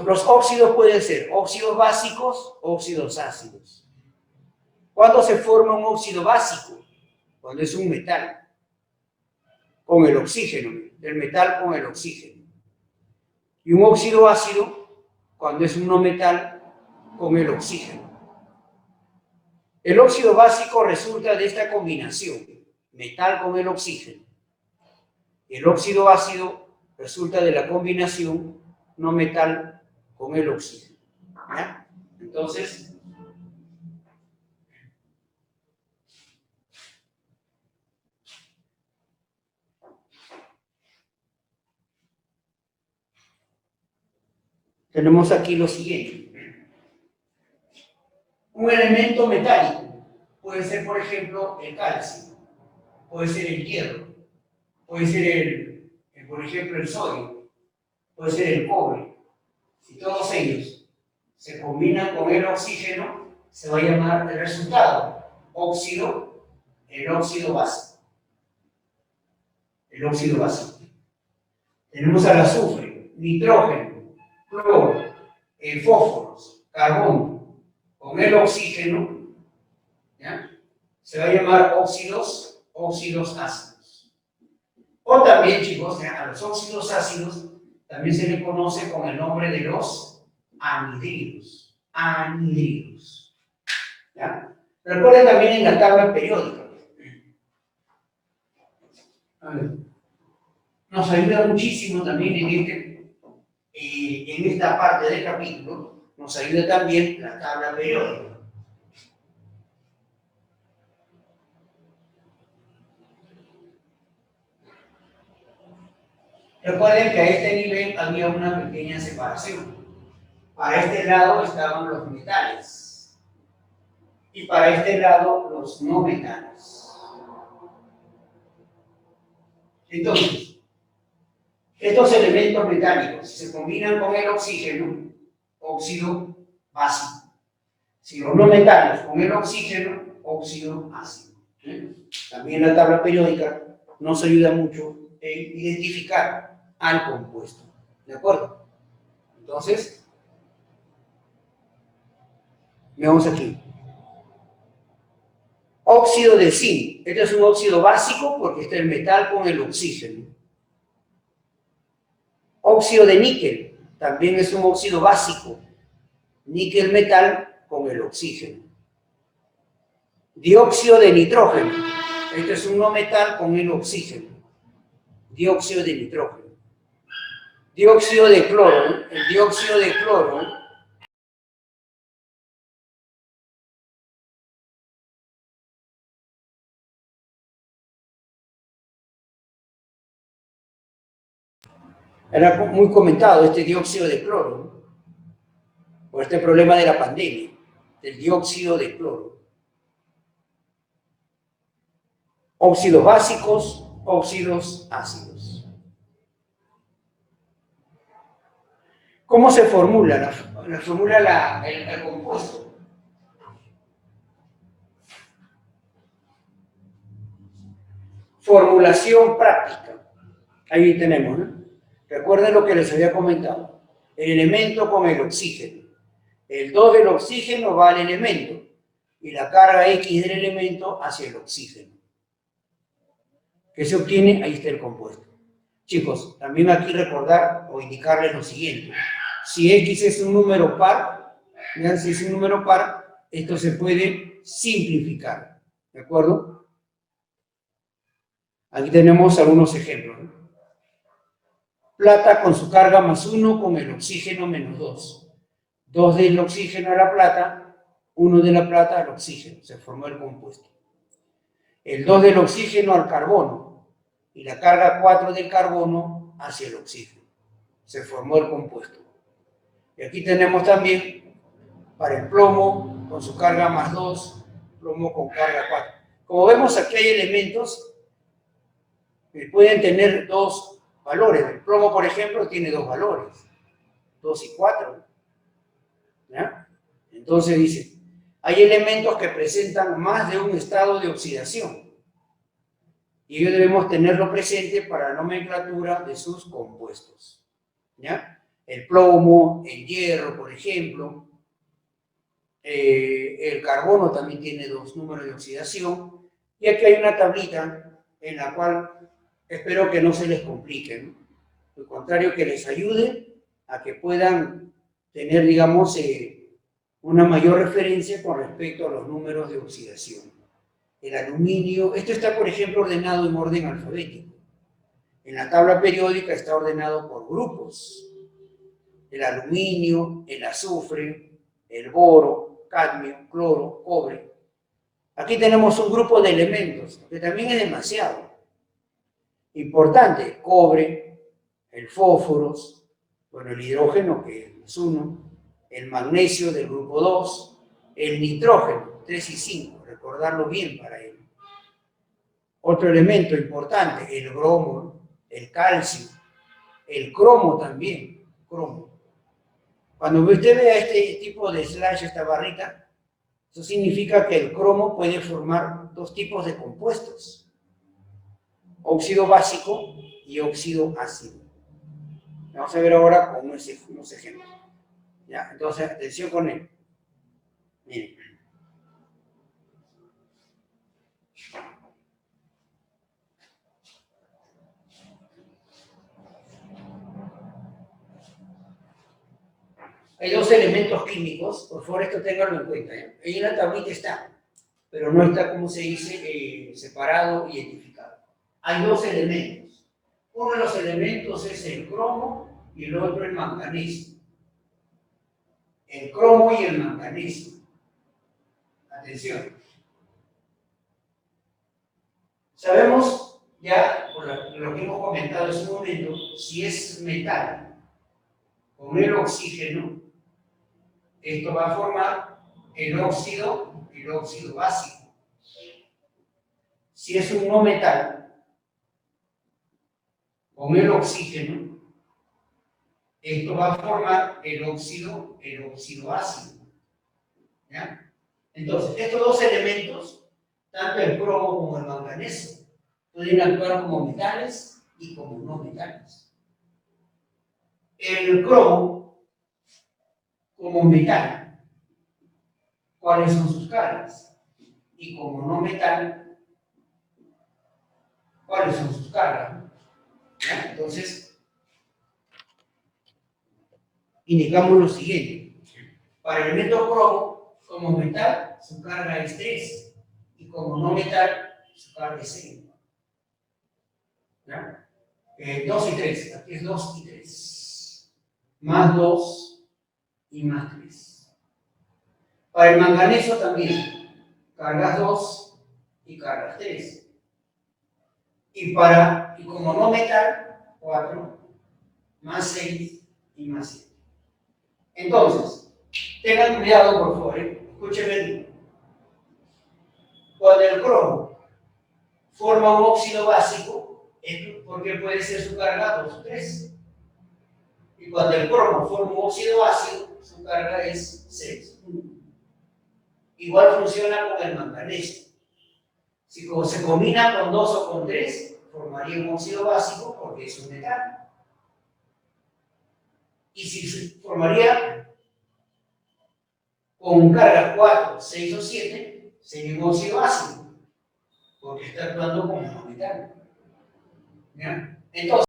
Los óxidos pueden ser óxidos básicos, óxidos ácidos. ¿Cuándo se forma un óxido básico? Cuando es un metal, con el oxígeno, el metal con el oxígeno. Y un óxido ácido, cuando es un no metal con el oxígeno. El óxido básico resulta de esta combinación, metal con el oxígeno. El óxido ácido resulta de la combinación no metal con el oxígeno. ¿Ya? Entonces, tenemos aquí lo siguiente. Un elemento metálico puede ser, por ejemplo, el calcio, puede ser el hierro, puede ser, por ejemplo, el sodio, puede ser el cobre. Si todos ellos se combinan con el oxígeno, se va a llamar el resultado óxido, el óxido básico. El óxido básico. Tenemos al azufre, nitrógeno, cloro, fósforos, carbón. Con el oxígeno, ¿ya? Se va a llamar óxidos ácidos. O también, chicos, a los óxidos ácidos también se le conoce con el nombre de los anhidridos. Anhidridos. ¿Ya? Recuerden también en la tabla periódica. A ver. Nos ayuda muchísimo también en esta parte del capítulo. Nos ayuda también la tabla periódica. Recuerden que a este nivel había una pequeña separación. Para este lado estaban los metales y para este lado los no metales. Entonces, estos elementos metálicos, si se combinan con el oxígeno, óxido básico. Si los no metales con el oxígeno, óxido ácido. También la tabla periódica nos ayuda mucho en identificar al compuesto. ¿De acuerdo? Entonces, veamos aquí. Óxido de zinc. Este es un óxido básico porque está el metal con el oxígeno. Óxido de níquel. También es un óxido básico. Níquel metal con el oxígeno. Dióxido de nitrógeno. Este es un no metal con el oxígeno. Dióxido de nitrógeno. Dióxido de cloro. El dióxido de cloro era muy comentado, este dióxido de cloro, por este problema de la pandemia, del dióxido de cloro. Óxidos básicos, óxidos ácidos. ¿Cómo se formula? El compuesto. Formulación práctica. Ahí tenemos, ¿no? Recuerden lo que les había comentado. El elemento con el oxígeno. El 2 del oxígeno va al elemento y la carga X del elemento hacia el oxígeno. ¿Qué se obtiene? Ahí está el compuesto. Chicos, también aquí recordar o indicarles lo siguiente. Si X es un número par, vean si es un número par, esto se puede simplificar. ¿De acuerdo? Aquí tenemos algunos ejemplos, ¿no? Plata con su carga más 1 con el oxígeno menos 2. 2 del oxígeno a la plata, 1 de la plata al oxígeno. Se formó el compuesto. El 2 del oxígeno al carbono y la carga 4 del carbono hacia el oxígeno. Se formó el compuesto. Y aquí tenemos también para el plomo con su carga más 2, plomo con carga 4. Como vemos aquí hay elementos que pueden tener dos valores. El plomo, por ejemplo, tiene dos valores, 2 y 4. ¿Ya? Entonces dice, hay elementos que presentan más de un estado de oxidación. Y ello debemos tenerlo presente para la nomenclatura de sus compuestos. ¿Ya? el plomo, el hierro, por ejemplo. El carbono también tiene 2 números de oxidación. Y aquí hay una tablita en la cual espero que no se les complique, ¿no? Al contrario, que les ayude a que puedan tener, digamos, una mayor referencia con respecto a los números de oxidación. El aluminio, esto está, por ejemplo, ordenado en orden alfabético. En la tabla periódica está ordenado por grupos. El aluminio, el azufre, el boro, cadmio, cloro, cobre. Aquí tenemos un grupo de elementos, que también es demasiado importante. Cobre, el fósforo, bueno, el hidrógeno, que es 1, el magnesio del grupo 2, el nitrógeno, 3 y 5, recordarlo bien para él. Otro elemento importante, el bromo, el calcio, el cromo también, cromo. Cuando usted vea este tipo de slash, esta barrita, eso significa que el cromo puede formar 2 tipos de compuestos, óxido básico y óxido ácido. Vamos a ver ahora con unos ejemplos. ¿Ya? Entonces, atención con él. Miren. Hay 2 elementos químicos, por favor esto ténganlo en cuenta. ¿Eh? Ahí en la tablita está, pero no está, como se dice, separado, identificado. Hay 2 elementos. Uno de los elementos es el cromo y el otro el manganeso. El cromo y el manganeso. Atención. Sabemos ya, por lo que hemos comentado en su momento, si es metal con el oxígeno, esto va a formar el óxido básico. Si es un no metal con el oxígeno, esto va a formar el óxido ácido. ¿Ya? Entonces, estos 2 elementos, tanto el cromo como el manganeso, pueden actuar como metales y como no metales. El cromo, como metal, ¿cuáles son sus cargas? Y como no metal, ¿cuáles son sus cargas? ¿Ya? Entonces, indicamos lo siguiente. Para el elemento cromo, como metal, su carga es 3. Y como no metal, su carga es 6. ¿Ya? 2 y 3. Aquí es 2 y 3. Más 2 y más 3. Para el manganeso también. Cargas 2 y cargas 3. Y como no metal, 4 más 6 y más 7. Entonces, tengan cuidado, por favor, escúchenme bien. Cuando el cromo forma un óxido básico, es porque puede ser su carga 2 o 3. Y cuando el cromo forma un óxido ácido, su carga es 6. Igual funciona con el manganeso. Si se combina con 2 o con 3, formaría un óxido básico porque es un metal. Y si se formaría con carga 4, 6 o 7, sería un óxido ácido porque está actuando como un metal. ¿Ya? Entonces,